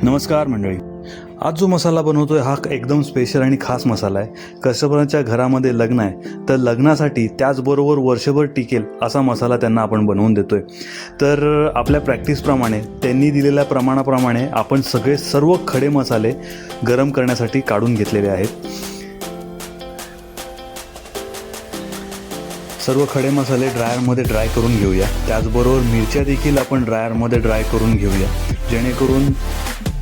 नमस्कार मंडळी. आज जो मसाला बनवतोय हा एकदम स्पेशल आणि खास मसाला आहे. कस्टमरच्या घरामध्ये लग्न आहे तर लग्नासाठी त्याचबरोबर वर्षभर टिकेल असा मसाला त्यांना आपण बनवून देतोय. तर आपल्या प्रॅक्टिसप्रमाणे त्यांनी दिलेल्या प्रमाणाप्रमाणे आपण सर्व खडे मसाले गरम करण्यासाठी काढून घेतलेले आहेत. सर्व खडे मसाले ड्रायरमध्ये ड्राय करून घेऊया. त्याचबरोबर मिरच्या देखील आपण ड्रायरमध्ये ड्राय करून घेऊया, जेणेकरून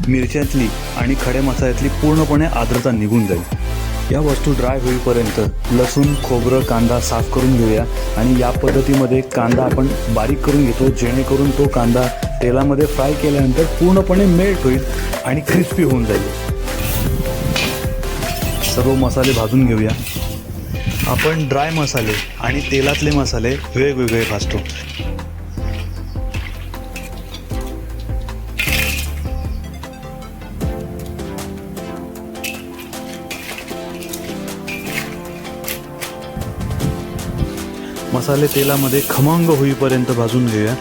मिरच्यातली आणि खडे मसाल्यातली पूर्णपणे आर्द्रता निघून जाईल. या वस्तू ड्राय होईपर्यंत लसूण, खोबरं, कांदा साफ करून घेऊया. आणि या पद्धतीमध्ये कांदा आपण बारीक करून घेतो, जेणेकरून तो कांदा तेलामध्ये फ्राय केल्यानंतर पूर्णपणे मेल्ट होईल आणि क्रिस्पी होऊन जाईल. सर्व मसाले भाजून घेऊया. आपण ड्राय मसाले आणि तेलातले मसाले वेगवेगळे भाजतो. मसाले तेलामध्ये खमंग होईपर्यंत भाजून घेऊया.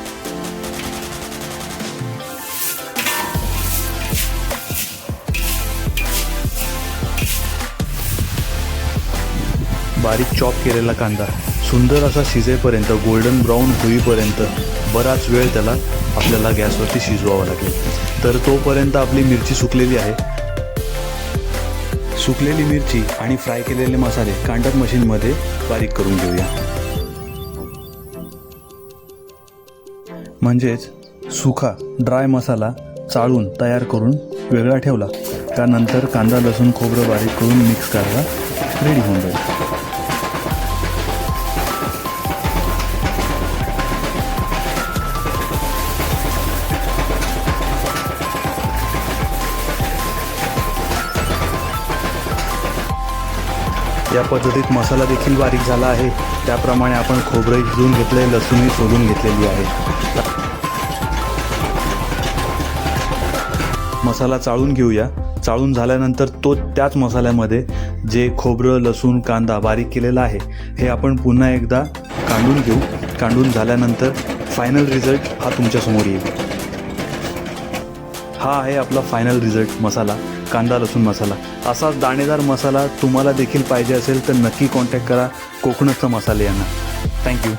बारीक चॉप केलेला कांदा सुंदर असा शिजेपर्यंत, गोल्डन ब्राऊन होईपर्यंत बराच वेळ त्याला आपल्याला गॅसवरती शिजवावं लागेल. तर तोपर्यंत आपली मिरची सुकलेली आहे. सुकलेली मिरची आणि फ्राय केलेले मसाले कांडप मशीनमध्ये बारीक करून घेऊया. म्हणजेच सुखा ड्राय मसाला चाळून तयार करून वेगळा ठेवला का नंतर कांदा, लसूण, खोबरं बारीक करून मिक्स करायला रेडी होऊन जाईल. या पद्धतीत मसाला देखील बारीक झाला आहे. त्याप्रमाणे आपण खोबरंही शिजवून घेतले, लसूणही सोलून घेतलेली आहे. मसाला चाळून घेऊया. चाळून झाल्यानंतर त्याच मसाल्यामध्ये जे खोबरं, लसूण, कांदा बारीक केलेला आहे हे आपण पुन्हा एकदा काढून घेऊ. काढून झाल्यानंतर फायनल रिझल्ट हा तुमच्यासमोर येईल. हा आहे आपला फायनल रिझल्ट मसाला, कांदा लसूण मसाला. असाच दाणेदार मसाला तुम्हाला देखील पाहिजे असेल तर नक्की कॉन्टॅक्ट करा कोकणस्थ मसाले यांना. थँक्यू.